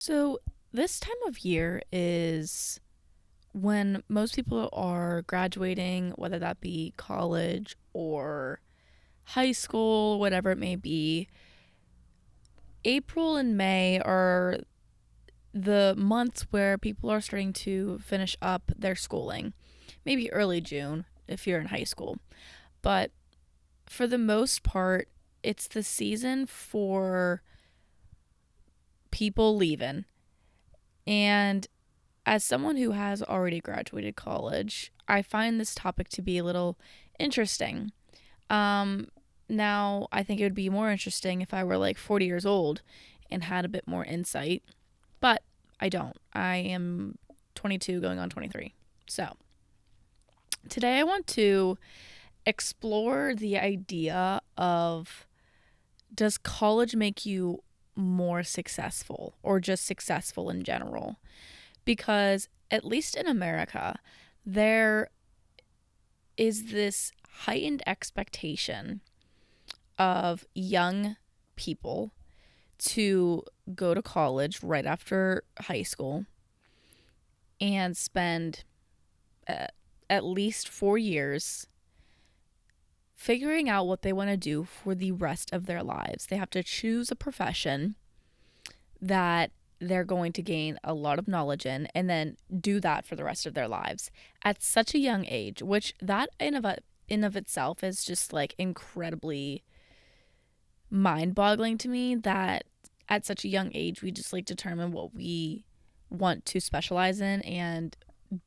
So, this time of year is when most people are graduating, whether that be college or high school, whatever it may be. April and May are the months where people are starting to finish up their schooling. Maybe early June if you're in high school. But for the most part, it's the season for people leaving. And as someone who has already graduated college, I find this topic to be a little interesting. Um, Now, I think it would be more interesting if I were like 40 years old and had a bit more insight, but I don't. I am 22 going on 23. So, today I want to explore the idea of, does college make you more successful or just successful in general? Because at least in America, there is this heightened expectation of young people to go to college right after high school and spend uh, at least 4 years figuring out what they want to do for the rest of their lives. They have to choose a profession that they're going to gain a lot of knowledge in and then do that for the rest of their lives at such a young age, which that in of itself is just like incredibly mind-boggling to me, that at such a young age we just like determine what we want to specialize in and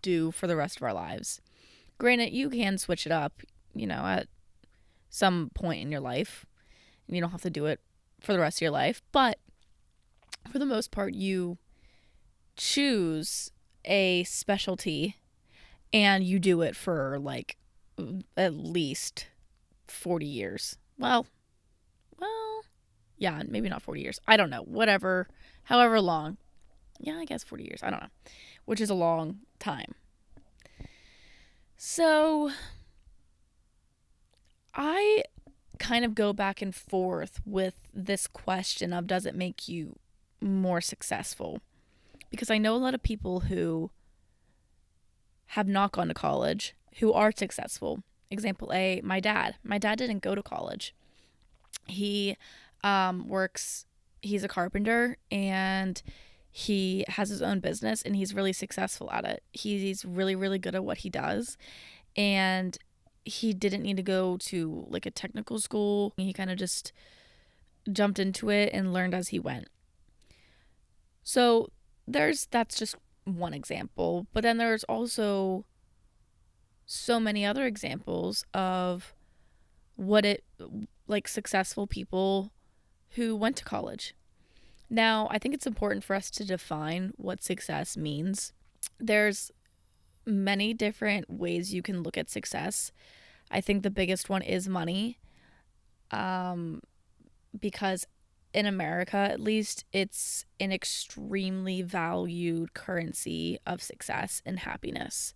do for the rest of our lives. Granted, you can switch it up, at some point in your life. You don't have to do it for the rest of your life, but for the most part, you choose a specialty and you do it for like at least 40 years. Well, yeah, maybe not 40 years. I don't know. Whatever, however long. Yeah, I guess 40 years. I don't know, which is a long time. So I kind of go back and forth with this question of, does it make you more successful? Because I know a lot of people who have not gone to college who are successful. Example A, my dad. My dad didn't go to college. He works, he's a carpenter and he has his own business and he's really successful at it. He's really, really good at what he does. And he didn't need to go to like a technical school. He kind of just jumped into it and learned as he went. So that's just one example, but then there's also so many other examples of what it like successful people who went to college. Now, I think it's important for us to define what success means. There's many different ways you can look at success. I think the biggest one is money. Um, because in America, at least, it's an extremely valued currency of success and happiness.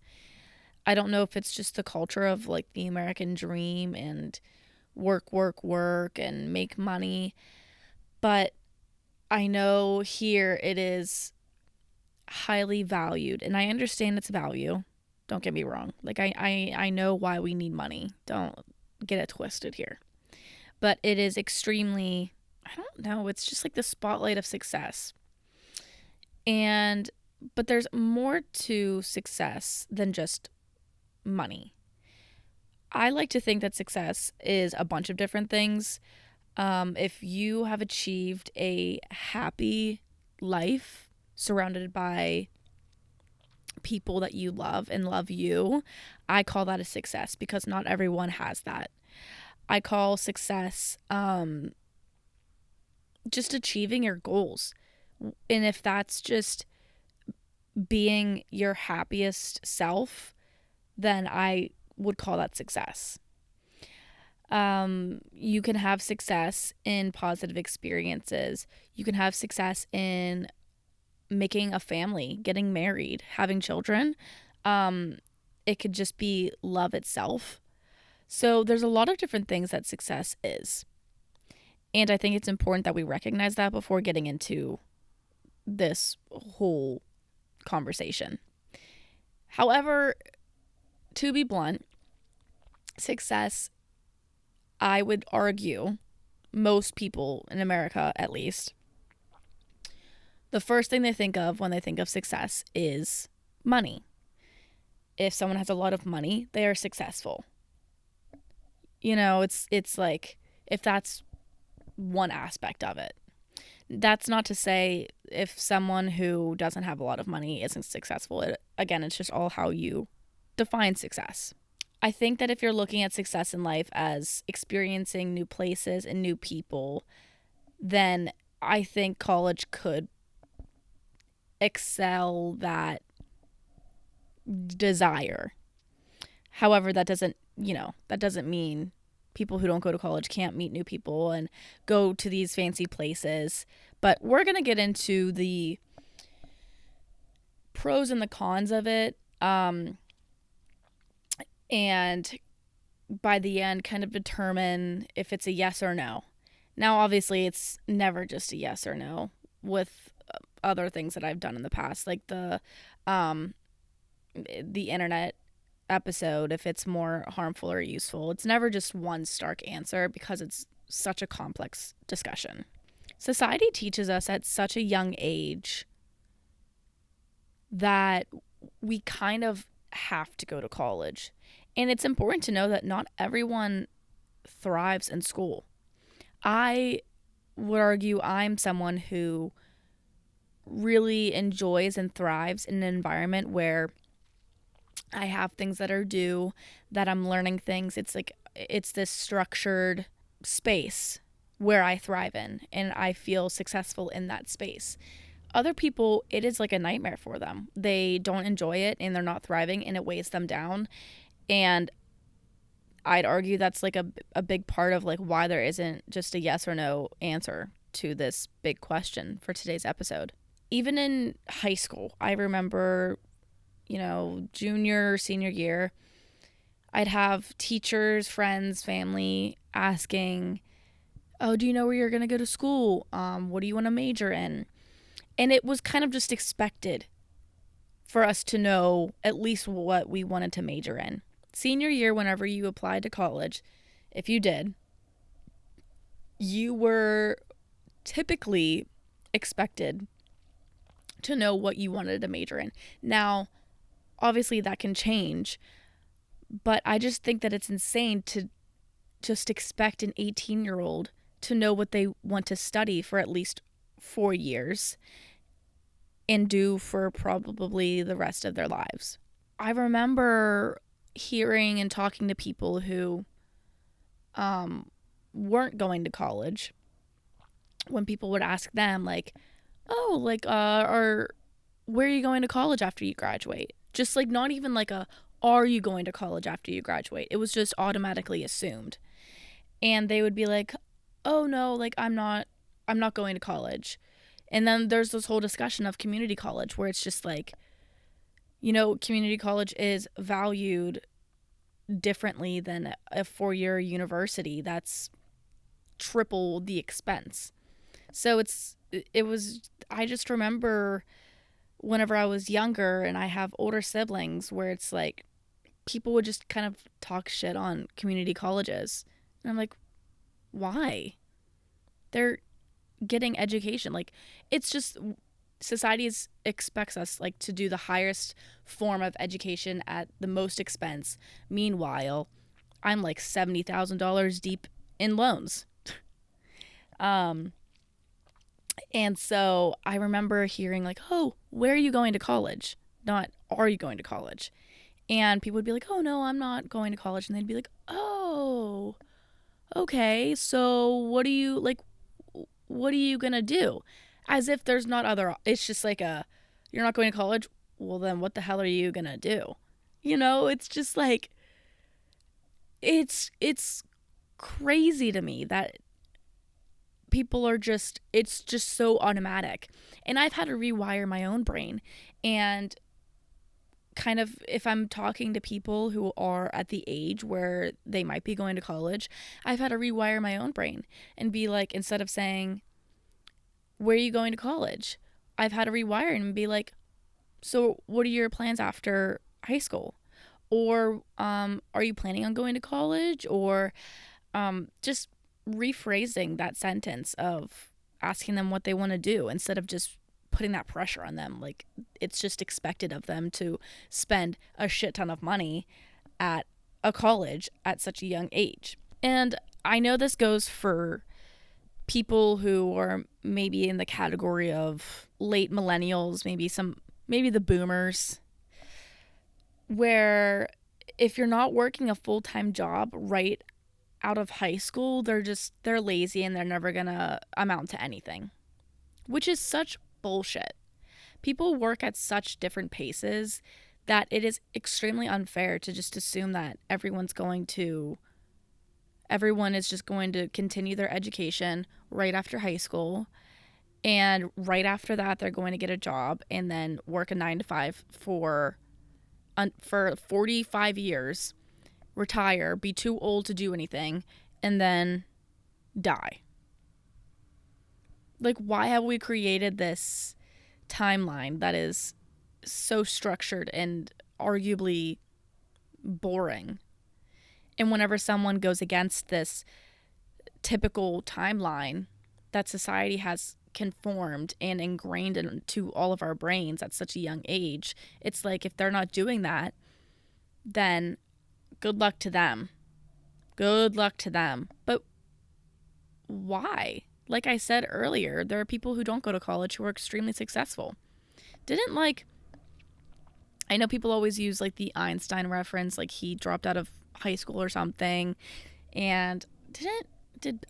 I don't know if it's just the culture of like the American dream and work, work, work and make money, but I know here it is highly valued and I understand its value. Don't get me wrong. Like I know why we need money. Don't get it twisted here. But it is extremely, I don't know, it's just like the spotlight of success. And but there's more to success than just money. I like to think that success is a bunch of different things. If you have achieved a happy life surrounded by people that you love and love you, I call that a success because not everyone has that. I call success just achieving your goals. And if that's just being your happiest self, then I would call that success. You can have success in positive experiences. You can have success in making a family, getting married, having children. Um, it could just be love itself. So there's a lot of different things that success is. And I think it's important that we recognize that before getting into this whole conversation. However, to be blunt, success, I would argue, most people in America at least, the first thing they think of when they think of success is money. If someone has a lot of money, they are successful. You know, it's like, if that's one aspect of it. That's not to say if someone who doesn't have a lot of money isn't successful. Again, it's just all how you define success. I think that if you're looking at success in life as experiencing new places and new people, then I think college could excel that desire. However, that doesn't mean people who don't go to college can't meet new people and go to these fancy places. But we're going to get into the pros and the cons of it. And by the end, kind of determine if it's a yes or no. Now, obviously, it's never just a yes or no with other things that I've done in the past, like the internet episode, if it's more harmful or useful. It's never just one stark answer because it's such a complex discussion. Society teaches us at such a young age that we kind of have to go to college. And it's important to know that not everyone thrives in school. I would argue I'm someone who really enjoys and thrives in an environment where I have things that are due, that I'm learning things. It's this structured space where I thrive in, and I feel successful in that space. Other people, it is like a nightmare for them. They don't enjoy it and they're not thriving, and it weighs them down. And I'd argue that's like a big part of like why there isn't just a yes or no answer to this big question for today's episode. Even in high school, I remember, junior, senior year, I'd have teachers, friends, family asking, oh, do you know where you're going to go to school? What do you want to major in? And it was kind of just expected for us to know at least what we wanted to major in. Senior year, whenever you applied to college, if you did, you were typically expected to know what you wanted to major in. Now, obviously that can change, but I just think that it's insane to just expect an 18-year-old to know what they want to study for at least 4 years and do for probably the rest of their lives. I remember hearing and talking to people who weren't going to college, when people would ask them like, oh, like, or where are you going to college after you graduate? Just like, not even like are you going to college after you graduate? It was just automatically assumed. And they would be like, oh no, like I'm not going to college. And then there's this whole discussion of community college where it's just like, community college is valued differently than a 4-year university that's triple the expense. So I just remember whenever I was younger and I have older siblings where it's like people would just kind of talk shit on community colleges. And I'm like, why? They're getting education. Like, it's just society expects us like to do the highest form of education at the most expense. Meanwhile, I'm like $70,000 deep in loans. And so I remember hearing like, oh, where are you going to college? Not, are you going to college? And people would be like, oh, no, I'm not going to college. And they'd be like, oh, okay. So what are you going to do? As if there's not it's just like you're not going to college. Well, then what the hell are you going to do? It's just like, it's crazy to me that people are it's just so automatic. And I've had to rewire my own brain. And kind of, if I'm talking to people who are at the age where they might be going to college, I've had to rewire my own brain and be like, instead of saying, where are you going to college? I've had to rewire and be like, so what are your plans after high school? Or are you planning on going to college? Or just rephrasing that sentence of asking them what they want to do instead of just putting that pressure on them. Like, it's just expected of them to spend a shit ton of money at a college at such a young age. And I know this goes for people who are maybe in the category of late millennials, maybe the boomers, where if you're not working a full-time job right out of high school, they're lazy and they're never gonna amount to anything, which is such bullshit. People work at such different paces that it is extremely unfair to just assume that everyone is just going to continue their education right after high school, and right after that they're going to get a job and then work a 9 to 5 for 45 years, retire, be too old to do anything, and then die. Like, why have we created this timeline that is so structured and arguably boring? And whenever someone goes against this typical timeline that society has conformed and ingrained into all of our brains at such a young age, it's like, if they're not doing that, then good luck to them. Good luck to them. But why? Like I said earlier, there are people who don't go to college who are extremely successful. I know people always use like the Einstein reference, like he dropped out of high school or something. And did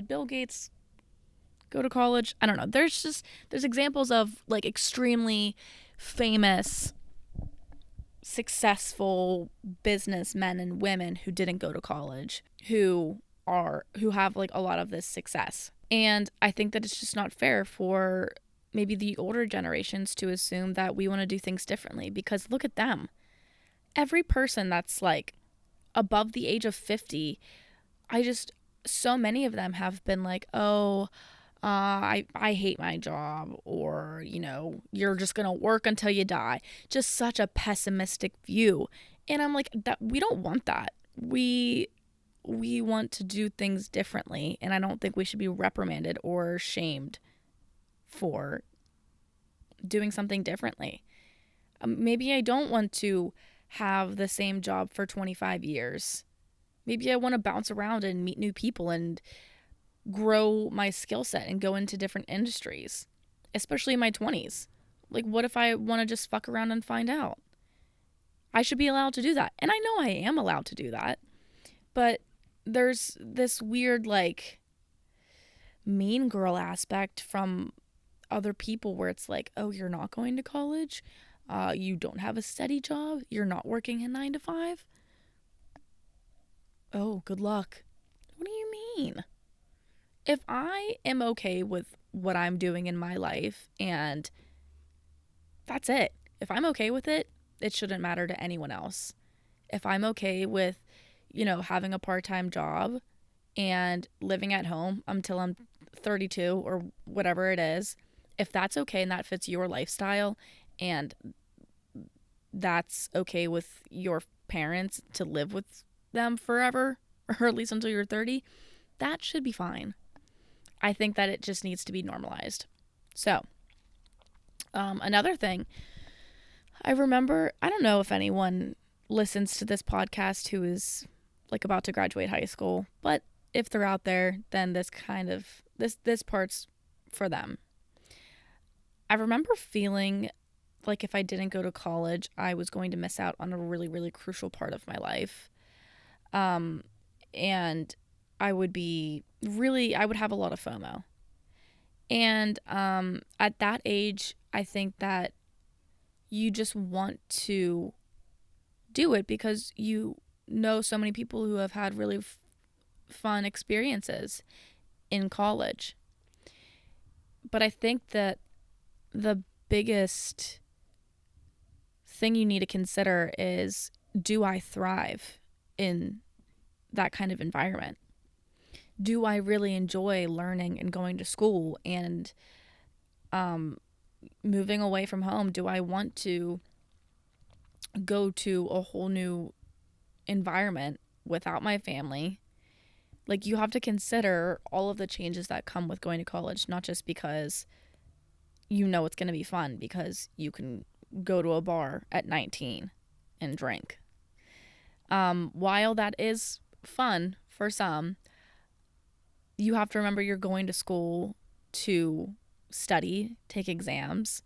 Bill Gates go to college? I don't know. There's examples of like extremely famous, successful businessmen and women who didn't go to college, who have like a lot of this success. And I think that it's just not fair for maybe the older generations to assume that we want to do things differently, because look at them. Every person that's like above the age of 50, so many of them have been like, oh, I hate my job, or, you're just going to work until you die. Just such a pessimistic view. And I'm like, that we don't want that. We want to do things differently, and I don't think we should be reprimanded or shamed for doing something differently. Maybe I don't want to have the same job for 25 years. Maybe I want to bounce around and meet new people and grow my skill set and go into different industries, especially in my 20s. Like, what if I want to just fuck around and find out? I should be allowed to do that. And I know I am allowed to do that. But there's this weird, like, mean girl aspect from other people where it's like, oh, you're not going to college? You don't have a steady job? You're not working a 9 to 5? Oh, good luck. What do you mean? If I am okay with what I'm doing in my life and that's it. If I'm okay with it, it shouldn't matter to anyone else. If I'm okay with, having a part-time job and living at home until I'm 32 or whatever it is, if that's okay and that fits your lifestyle and that's okay with your parents to live with them forever, or at least until you're 30, that should be fine. I think that it just needs to be normalized. So, another thing, I remember, I don't know if anyone listens to this podcast who is like about to graduate high school, but if they're out there, then this part's for them. I remember feeling like if I didn't go to college, I was going to miss out on a really, really crucial part of my life. And I would have a lot of FOMO. And at that age, I think that you just want to do it because you know so many people who have had really fun experiences in college. But I think that the biggest thing you need to consider is, do I thrive in that kind of environment? Do I really enjoy learning and going to school and moving away from home, do I want to go to a whole new environment without my family? Like, you have to consider all of the changes that come with going to college, not just because you know it's going to be fun because you can go to a bar at 19 and drink. While that is fun for some, you have to remember you're going to school to study, take exams,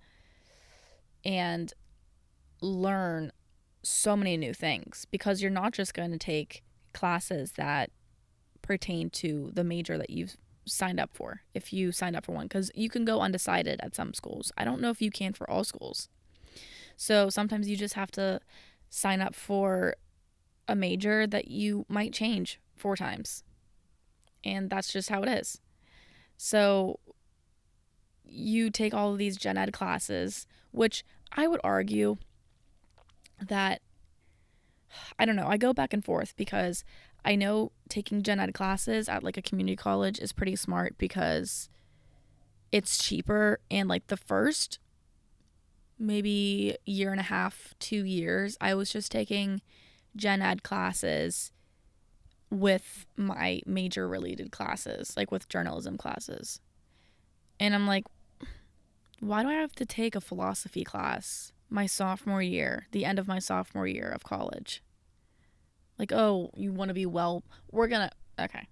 and learn so many new things, because you're not just going to take classes that pertain to the major that you've signed up for, if you signed up for one, because you can go undecided at some schools. I don't know if you can for all schools. So sometimes you just have to sign up for a major that you might change 4 times. And that's just how it is. So you take all of these gen ed classes, which I would argue that, I don't know, I go back and forth, because I know taking gen ed classes at like a community college is pretty smart because it's cheaper, and like the first maybe year and a half, 2 years, I was just taking gen ed classes with my major related classes, like with journalism classes. And I'm like, why do I have to take a philosophy class my sophomore year, the end of my sophomore year of college? Like, oh, you want to be okay.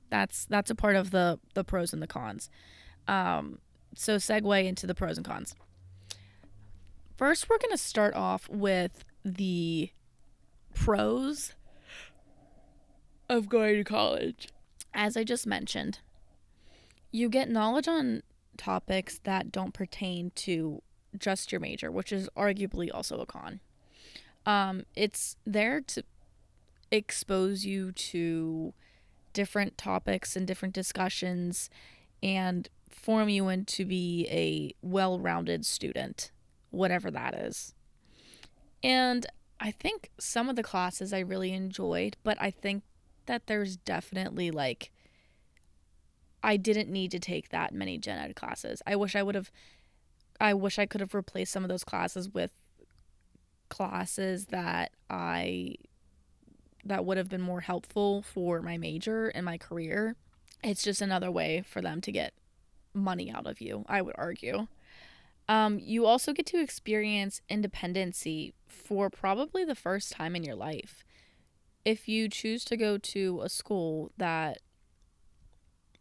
That's a part of the pros and the cons. So segue into the pros and cons. First, we're going to start off with the pros of going to college. As I just mentioned, you get knowledge on topics that don't pertain to just your major, which is arguably also a con. It's there to expose you to different topics and different discussions and form you into be a well-rounded student, whatever that is. And I think some of the classes I really enjoyed, but I think that there's definitely like, I didn't need to take that many gen ed classes. I wish I could have replaced some of those classes with classes that would have been more helpful for my major and my career. It's just another way for them to get money out of you, I would argue. You also get to experience independency for probably the first time in your life. If you choose to go to a school that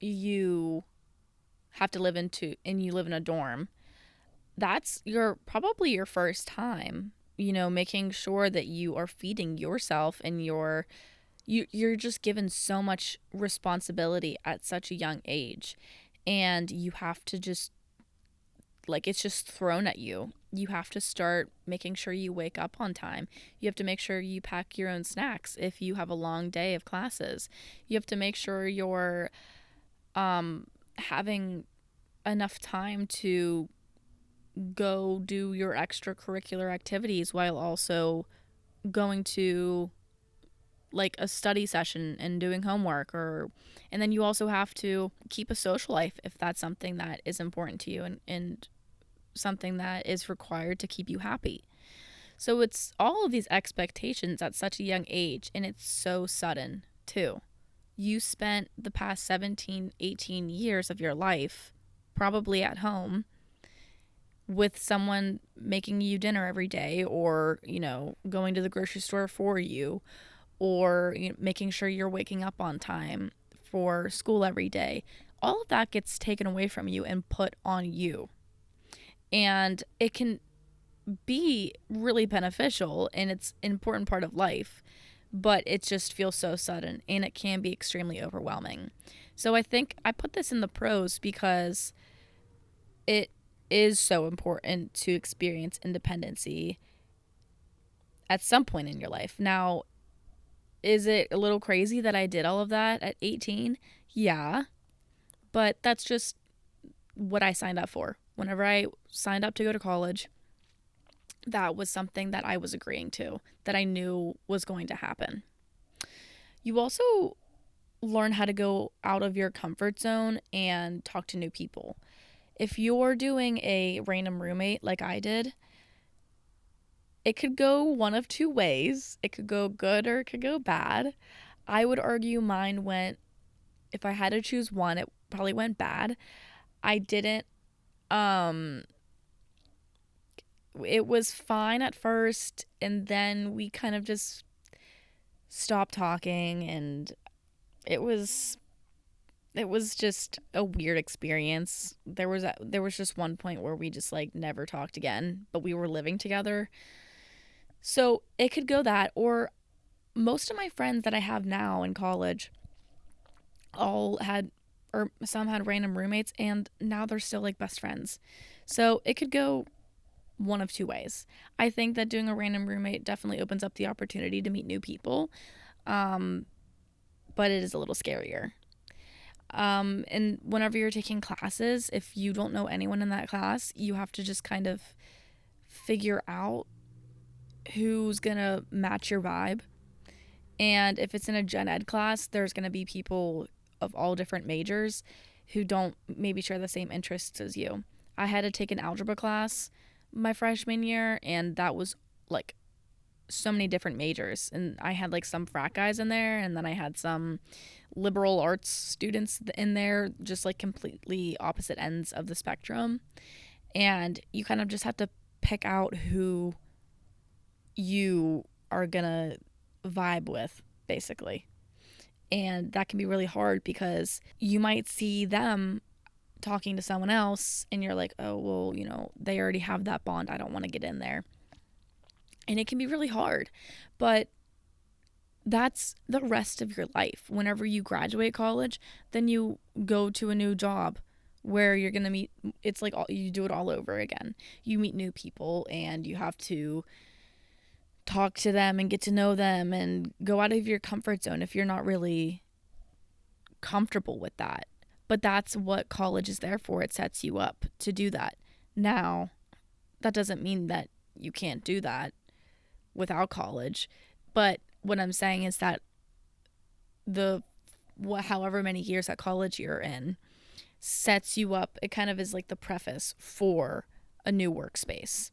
you have to live into and you live in a dorm, that's probably your first time, making sure that you are feeding yourself, and you're just given so much responsibility at such a young age, and you have to just, like, it's just thrown at you. You have to start making sure you wake up on time. You have to make sure you pack your own snacks if you have a long day of classes. You have to make sure you're having enough time to go do your extracurricular activities while also going to like a study session and doing homework, and then you also have to keep a social life if that's something that is important to you, and something that is required to keep you happy. So it's all of these expectations at such a young age, and it's so sudden too. You spent the past 17, 18 years of your life probably at home with someone making you dinner every day, or, going to the grocery store for you, or making sure you're waking up on time for school every day. All of that gets taken away from you and put on you. And it can be really beneficial, and it's an important part of life, but it just feels so sudden, and it can be extremely overwhelming. So I think I put this in the pros because it is so important to experience independency at some point in your life. Now, is it a little crazy that I did all of that at 18? Yeah, but that's just what I signed up for. Whenever I signed up to go to college, that was something that I was agreeing to, that I knew was going to happen. You also learn how to go out of your comfort zone and talk to new people. If you're doing a random roommate like I did, it could go one of two ways. It could go good or it could go bad. I would argue mine went, if I had to choose one, it probably went bad. I didn't, um, it was fine at first, and then we kind of just stopped talking, and it was it was just a weird experience. There was just one point where we just like never talked again, but we were living together. So it could go that, or most of my friends that I have now in college all had, or some had random roommates, and now they're still like best friends. So it could go one of two ways. I think that doing a random roommate definitely opens up the opportunity to meet new people, um, but it is a little scarier. And whenever you're taking classes, if you don't know anyone in that class, you have to just kind of figure out who's gonna match your vibe. And if it's in a gen ed class, there's gonna be people of all different majors who don't maybe share the same interests as you. I had to take an algebra class my freshman year, and that was like so many different majors. And I had like some frat guys in there, and then I had some liberal arts students in there, just like completely opposite ends of the spectrum. And you kind of just have to pick out who you are gonna vibe with, basically. And that can be really hard because you might see them talking to someone else and you're like, oh, well, they already have that bond. I don't want to get in there. And it can be really hard. But that's the rest of your life. Whenever you graduate college, then you go to a new job where you're going to meet, it's like you do it all over again. You meet new people and you have to talk to them and get to know them and go out of your comfort zone if you're not really comfortable with that. But that's what college is there for. It sets you up to do that. Now, that doesn't mean that you can't do that without college. But what I'm saying is that however many years at college you're in sets you up. It kind of is like the preface for a new workspace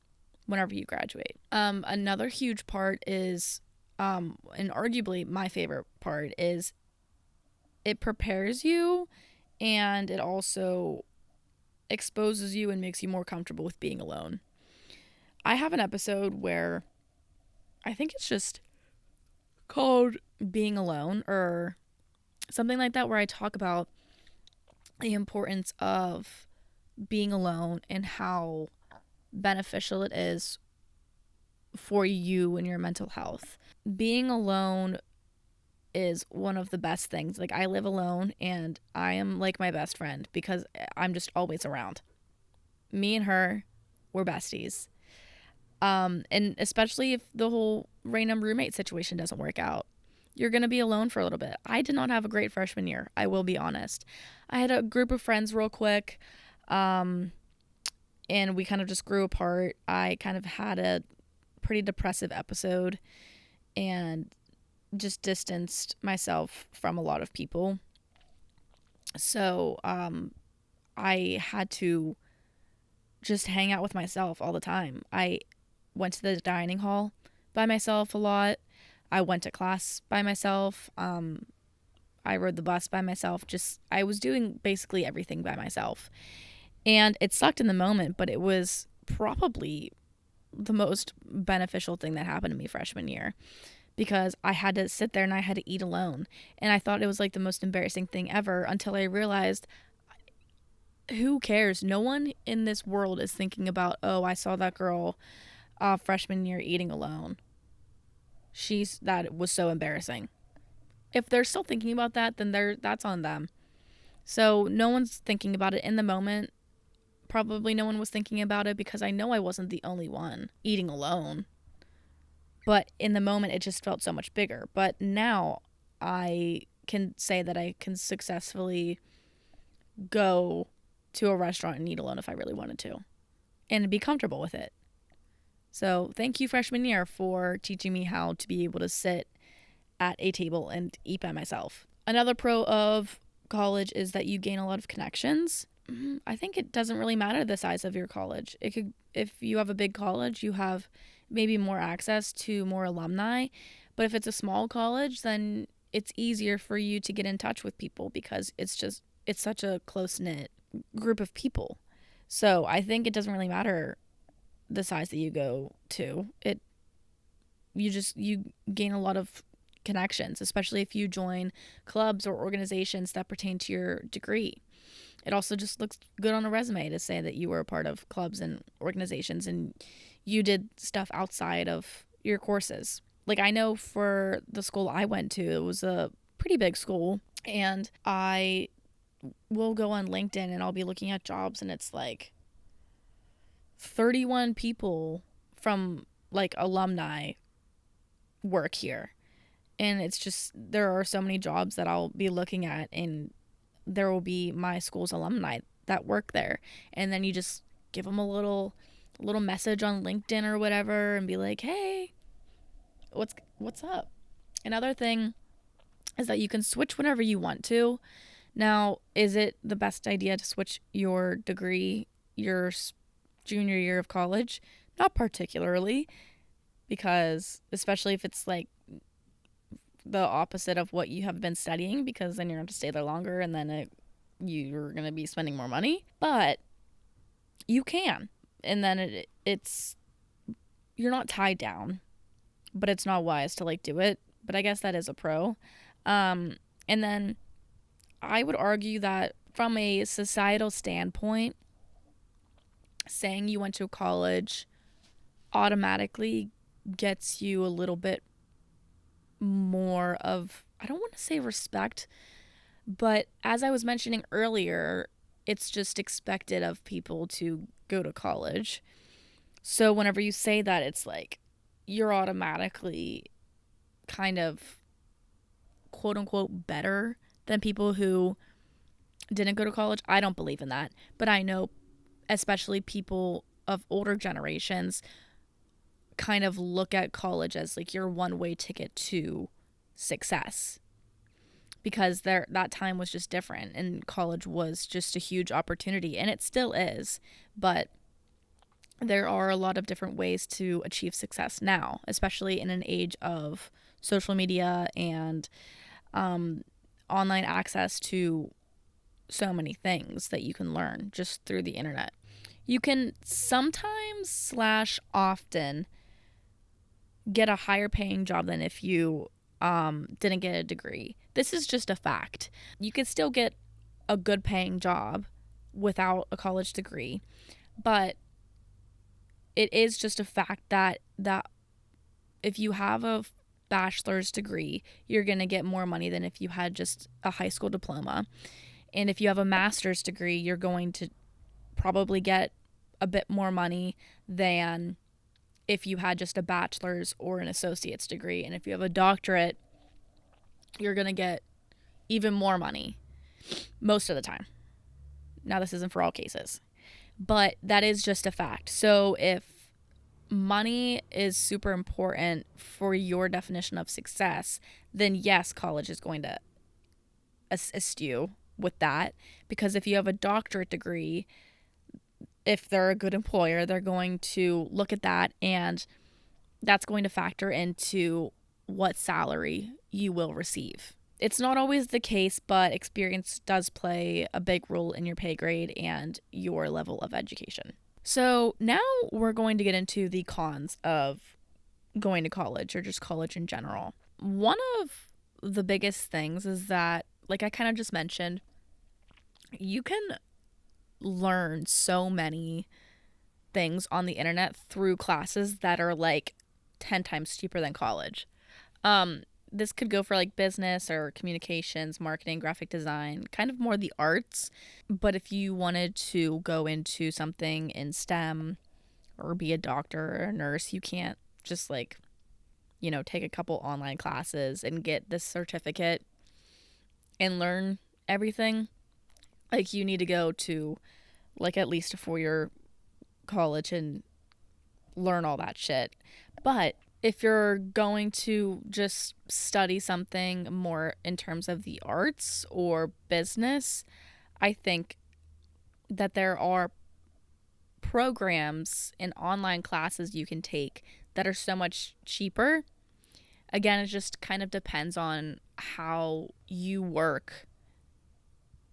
whenever you graduate. Another huge part is, and arguably my favorite part, is it prepares you and it also exposes you and makes you more comfortable with being alone. I have an episode where I think it's just called Being Alone or something like that, where I talk about the importance of being alone and how beneficial it is for you and your mental health. Being alone is one of the best things. Like, I live alone and I am like my best friend because I'm just always around. Me and her, we're besties. And especially if the whole random roommate situation doesn't work out, you're going to be alone for a little bit. I did not have a great freshman year. I will be honest. I had a group of friends real quick. And we kind of just grew apart. I kind of had a pretty depressive episode and just distanced myself from a lot of people. So I had to just hang out with myself all the time. I went to the dining hall by myself a lot. I went to class by myself. I rode the bus by myself. I was doing basically everything by myself. And it sucked in the moment, but it was probably the most beneficial thing that happened to me freshman year, because I had to sit there and I had to eat alone. And I thought it was like the most embarrassing thing ever until I realized, who cares? No one in this world is thinking about, oh, I saw that girl freshman year eating alone. That was so embarrassing. If they're still thinking about that, then that's on them. So no one's thinking about it in the moment. Probably no one was thinking about it because I know I wasn't the only one eating alone. But in the moment, it just felt so much bigger. But now I can say that I can successfully go to a restaurant and eat alone if I really wanted to and be comfortable with it. So thank you, freshman year, for teaching me how to be able to sit at a table and eat by myself. Another pro of college is that you gain a lot of connections. I think it doesn't really matter the size of your college. It could, if you have a big college, you have maybe more access to more alumni. But if it's a small college, then it's easier for you to get in touch with people because it's such a close knit group of people. So I think it doesn't really matter the size that you go to. You gain a lot of connections, especially if you join clubs or organizations that pertain to your degree. It also just looks good on a resume to say that you were a part of clubs and organizations and you did stuff outside of your courses. Like, I know for the school I went to, it was a pretty big school, and I will go on LinkedIn and I'll be looking at jobs, and it's like 31 people from like alumni work here. And it's just, there are so many jobs that I'll be looking at, and there will be my school's alumni that work there. And then you just give them a little message on LinkedIn or whatever and be like, "Hey, what's up?" Another thing is that you can switch whenever you want to. Now, is it the best idea to switch your degree your junior year of college? Not particularly, because especially if it's like the opposite of what you have been studying, because then you're going to stay there longer and then you're going to be spending more money. But you can. And then it's you're not tied down, but it's not wise to like do it. But I guess that is a pro. And then I would argue that from a societal standpoint, saying you went to college automatically gets you a little bit more of, I don't want to say respect, but as I was mentioning earlier, it's just expected of people to go to college. So whenever you say that, it's like you're automatically kind of quote unquote better than people who didn't go to college. I don't believe in that, but I know especially people of older generations kind of look at college as like your one-way ticket to success, because that time was just different and college was just a huge opportunity, and it still is. But there are a lot of different ways to achieve success now, especially in an age of social media and online access to so many things that you can learn just through the internet. You can sometimes slash often get a higher paying job than if you didn't get a degree. This is just a fact. You can still get a good paying job without a college degree, but it is just a fact that if you have a bachelor's degree, you're going to get more money than if you had just a high school diploma. And if you have a master's degree, you're going to probably get a bit more money than if you had just a bachelor's or an associate's degree. And if you have a doctorate, you're going to get even more money most of the time. Now, this isn't for all cases, but that is just a fact. So if money is super important for your definition of success, then yes, college is going to assist you with that. Because if you have a doctorate degree, if they're a good employer, they're going to look at that, and that's going to factor into what salary you will receive. It's not always the case, but experience does play a big role in your pay grade and your level of education. So now we're going to get into the cons of going to college, or just college in general. One of the biggest things is that, like I kind of just mentioned, you can learn so many things on the internet through classes that are like 10 times cheaper than college. This could go for like business or communications, marketing, graphic design, kind of more the arts. But if you wanted to go into something in STEM or be a doctor or a nurse, you can't just like, take a couple online classes and get this certificate and learn everything. Like, you need to go to like at least a 4-year college and learn all that shit. But if you're going to just study something more in terms of the arts or business, I think that there are programs and online classes you can take that are so much cheaper. Again, it just kind of depends on how you work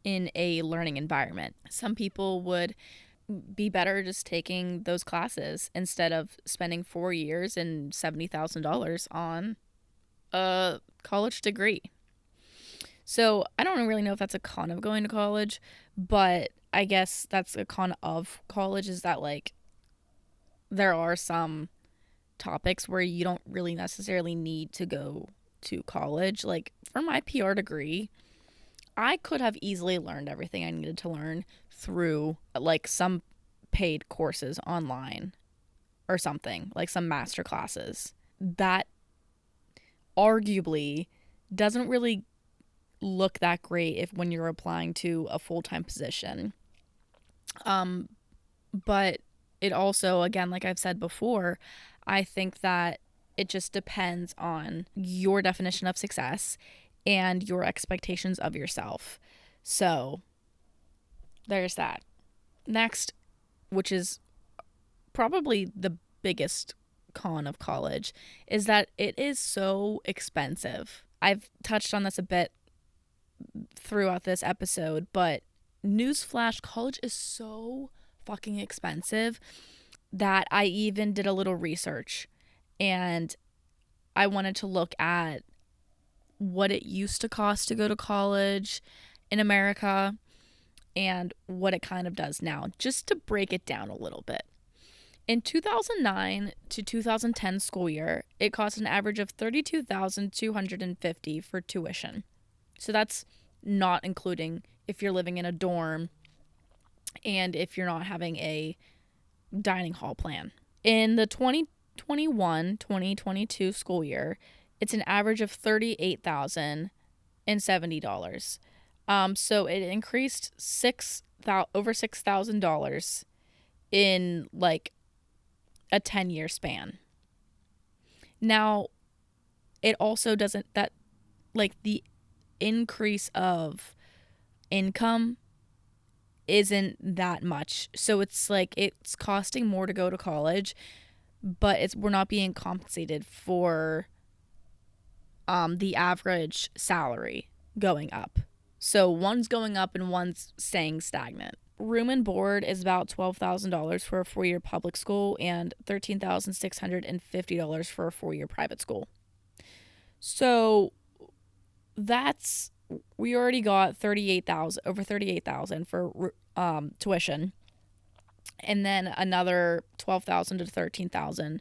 in a learning environment. Some people would be better just taking those classes instead of spending 4 years and $70,000 on a college degree. So I don't really know if that's a con of going to college, but I guess that's a con of college, is that like there are some topics where you don't really necessarily need to go to college. Like for my PR degree, I could have easily learned everything I needed to learn through like some paid courses online or something, like some master classes. That arguably doesn't really look that great if when you're applying to a full-time position. But it also, again, like I've said before, I think that it just depends on your definition of success and your expectations of yourself. So there's that. Next, which is probably the biggest con of college, is that it is so expensive. I've touched on this a bit throughout this episode, but newsflash, college is so fucking expensive that I even did a little research and I wanted to look at what it used to cost to go to college in America and what it kind of does now, just to break it down a little bit. In 2009 to 2010 school year, it cost an average of $32,250 for tuition. So that's not including if you're living in a dorm and if you're not having a dining hall plan. In the 2021-2022 school year, it's an average of $38,070. So it increased over $6,000 in like a 10-year span. Now, it also doesn't, that like the increase of income isn't that much. So it's like it's costing more to go to college, but we're not being compensated for the average salary going up. So one's going up and one's staying stagnant. Room and board is about $12,000 for a 4-year public school and $13,650 for a 4-year private school. So we already got over $38,000 for tuition, and then another $12,000 to $13,000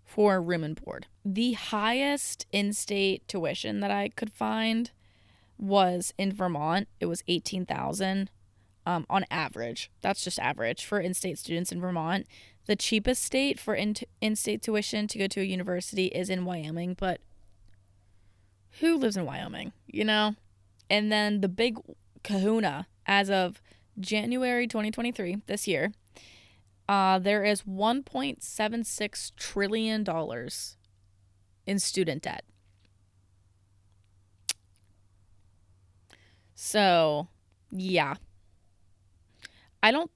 for room and board. The highest in-state tuition that I could find was in Vermont. It was $18,000 on average. That's just average for in-state students in Vermont. The cheapest state for in-state tuition to go to a university is in Wyoming, but who lives in Wyoming, you know? And then the big kahuna, as of January 2023, this year, there is $1.76 trillion in student debt. So, yeah. I don't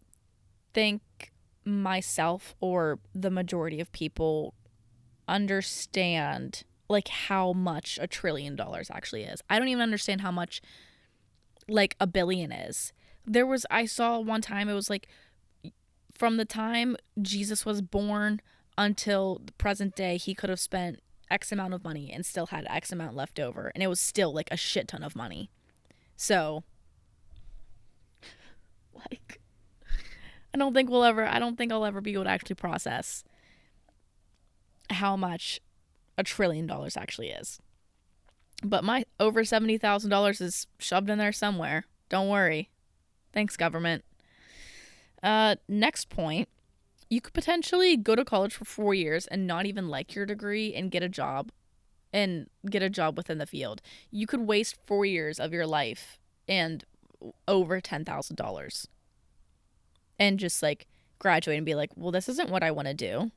think myself or the majority of people understand like how much $1 trillion actually is. I don't even understand how much like $1 billion is. I saw one time, it was like from the time Jesus was born until the present day, he could have spent X amount of money and still had X amount left over. And it was still like a shit ton of money. So like, I don't think I'll ever be able to actually process how much $1 trillion actually is. But my over $70,000 is shoved in there somewhere. Don't worry. Thanks, government. Next point. You could potentially go to college for 4 years and not even like your degree and get a job within the field. You could waste 4 years of your life and over $10,000 and just like graduate and be like, well, this isn't what I want to do.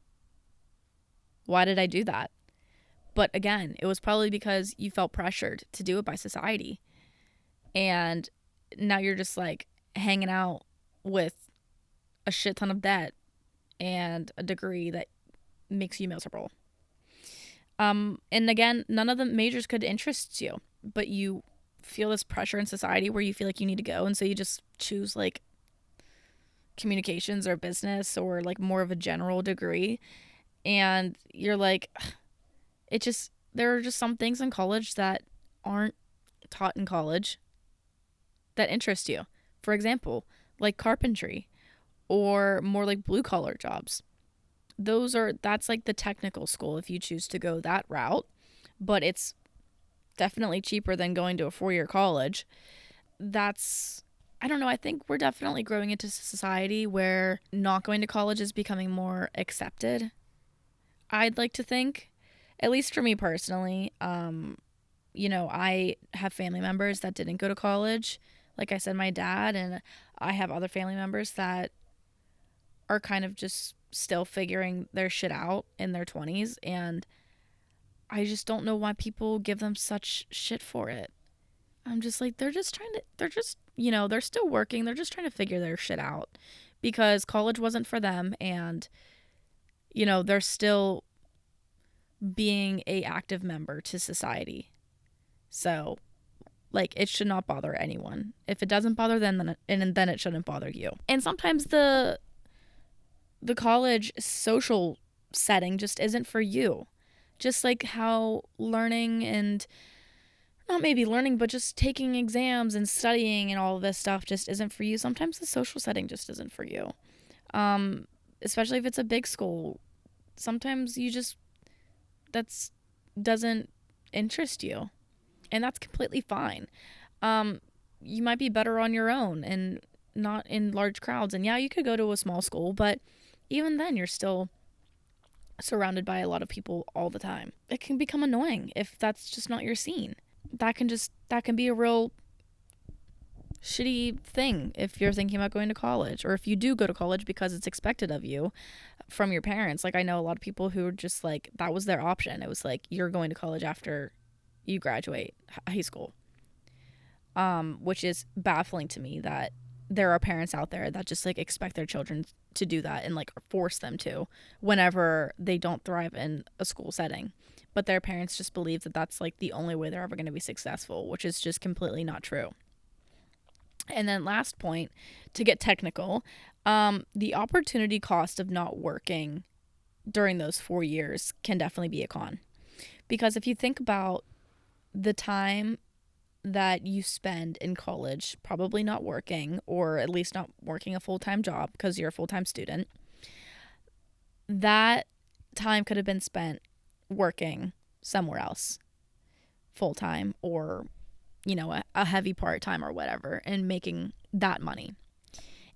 Why did I do that? But again, it was probably because you felt pressured to do it by society. And now you're just like hanging out with a shit ton of debt and a degree that makes you miserable. And again, none of the majors could interest you, but you feel this pressure in society where you feel like you need to go, and so you just choose like communications or business or like more of a general degree, and you're like, there are just some things in college that aren't taught in college that interest you. For example, like carpentry or more like blue collar jobs. That's like the technical school if you choose to go that route, but it's definitely cheaper than going to a 4-year college. I don't know, I think we're definitely growing into society where not going to college is becoming more accepted. I'd like to think, at least for me personally, I have family members that didn't go to college. Like I said, my dad, and I have other family members that are kind of just still figuring their shit out in their 20s, and I just don't know why people give them such shit for it. I'm just like, they're still working. They're just trying to figure their shit out because college wasn't for them, and they're still being a active member to society. So, like, it should not bother anyone. If it doesn't bother them, then it shouldn't bother you. And sometimes the college social setting just isn't for you. Just like how learning and not maybe learning, but just taking exams and studying and all of this stuff just isn't for you. Sometimes the social setting just isn't for you. Especially if it's a big school. Sometimes that's doesn't interest you. And that's completely fine. You might be better on your own and not in large crowds. And yeah, you could go to a small school, but even then you're still surrounded by a lot of people all the time. It can become annoying if that's just not your scene. That can be a real shitty thing if you're thinking about going to college, or if you do go to college because it's expected of you from your parents. Like, I know a lot of people who are just like, that was their option. It was like, you're going to college after you graduate high school. Which is baffling to me that there are parents out there that just like expect their children to do that and like force them to whenever they don't thrive in a school setting. But their parents just believe that that's like the only way they're ever going to be successful, which is just completely not true. And then last point, to get technical, the opportunity cost of not working during those 4 years can definitely be a con. Because if you think about the time that you spend in college probably not working, or at least not working a full-time job because you're a full-time student, that time could have been spent working somewhere else full-time, or a heavy part-time or whatever, and making that money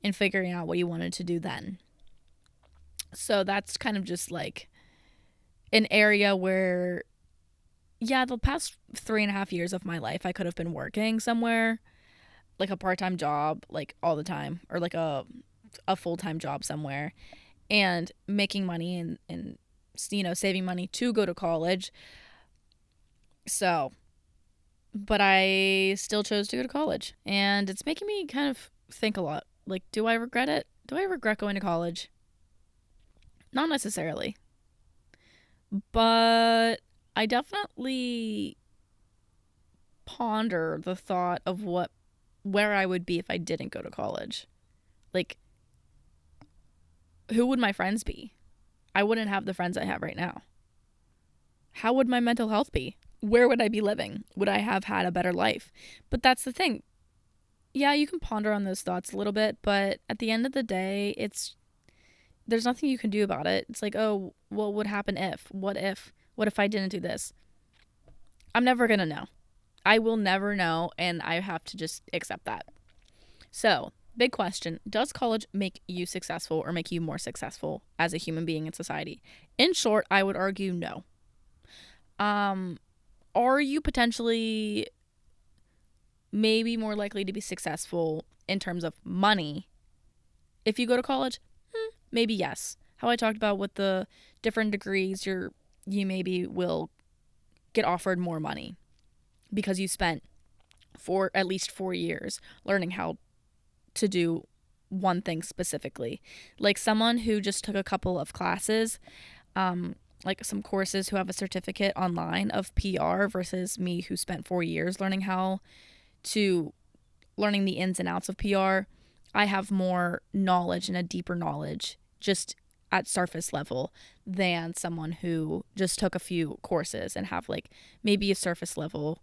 and figuring out what you wanted to do then. So that's kind of just like an area where, yeah, the past 3.5 years of my life, I could have been working somewhere, like a part-time job, like all the time, or like a full-time job somewhere, and making money and saving money to go to college. So, but I still chose to go to college, and it's making me kind of think a lot. Like, do I regret it? Do I regret going to college? Not necessarily. But I definitely ponder the thought of where I would be if I didn't go to college. Like, who would my friends be? I wouldn't have the friends I have right now. How would my mental health be? Where would I be living? Would I have had a better life? But that's the thing. Yeah, you can ponder on those thoughts a little bit, but at the end of the day, there's nothing you can do about it. It's like, oh, well, what would happen if? What if I didn't do this? I'm never going to know. I will never know, and I have to just accept that. So, big question. Does college make you successful or make you more successful as a human being in society? In short, I would argue no. Are you potentially maybe more likely to be successful in terms of money if you go to college? Maybe yes. How I talked about with the different degrees, you maybe will get offered more money because you spent for at least 4 years learning how to do one thing specifically. Like someone who just took a couple of classes, like some courses, who have a certificate online of PR versus me who spent 4 years learning the ins and outs of PR. I have more knowledge and a deeper knowledge just at surface level than someone who just took a few courses and have like maybe a surface level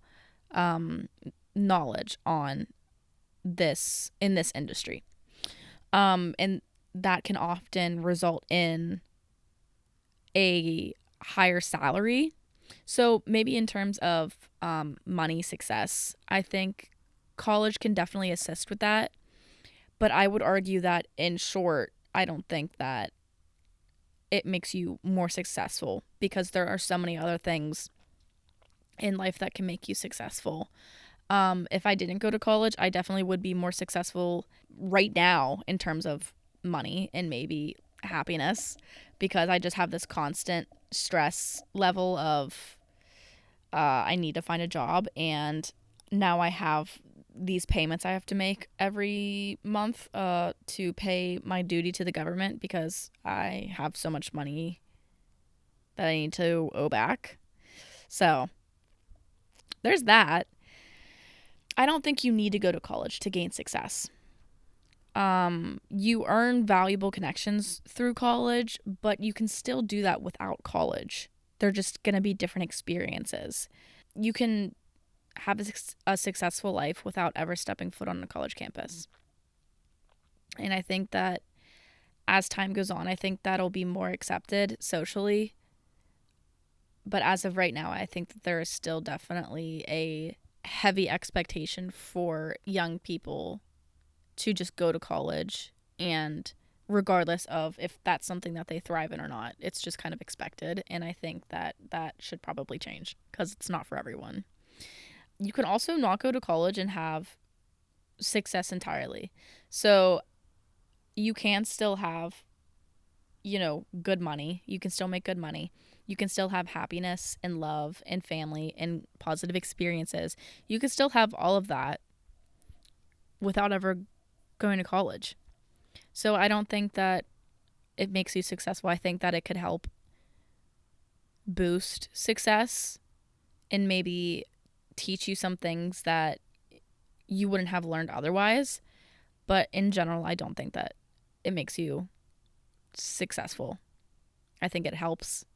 knowledge on this in this industry. And that can often result in a higher salary. So maybe in terms of money success, I think college can definitely assist with that. But I would argue that in short, I don't think that it makes you more successful because there are so many other things in life that can make you successful. If I didn't go to college, I definitely would be more successful right now in terms of money and maybe happiness, because I just have this constant stress level of I need to find a job, and now I have these payments I have to make every month to pay my duty to the government because I have so much money that I need to owe back. So there's that. I don't think you need to go to college to gain success. You earn valuable connections through college, but you can still do that without college. They're just going to be different experiences. You can have a successful life without ever stepping foot on a college campus. And I think that as time goes on, I think that'll be more accepted socially. But as of right now, I think that there is still definitely a heavy expectation for young people to just go to college, and regardless of if that's something that they thrive in or not, it's just kind of expected. And I think that that should probably change because it's not for everyone. You can also not go to college and have success entirely. So you can still have, good money. You can still make good money. You can still have happiness and love and family and positive experiences. You can still have all of that without ever going to college. So I don't think that it makes you successful. I think that it could help boost success and maybe teach you some things that you wouldn't have learned otherwise. But in general, I don't think that it makes you successful. I think it helps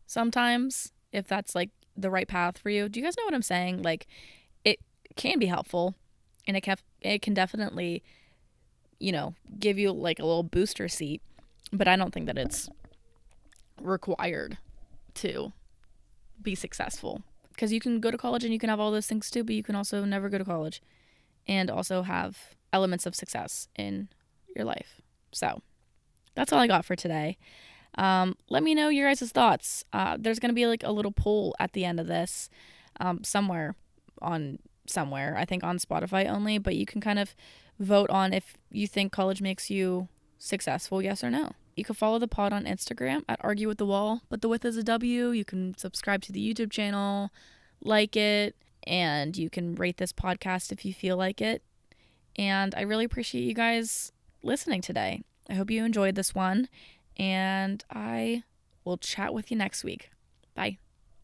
sometimes if that's like the right path for you. Do you guys know what I'm saying? Like, it can be helpful, and it can definitely, give you like a little booster seat, but I don't think that it's required to be successful, because you can go to college and you can have all those things too, but you can also never go to college and also have elements of success in your life. So that's all I got for today. Let me know your guys' thoughts. There's going to be like a little poll at the end of this, somewhere, I think on Spotify only, but you can kind of vote on if you think college makes you successful, yes or no. You can follow the pod on Instagram at Argue with the Wall, but the width is a W. You can subscribe to the YouTube channel, like it, and you can rate this podcast if you feel like it. And I really appreciate you guys listening today. I hope you enjoyed this one, and I will chat with you next week. Bye.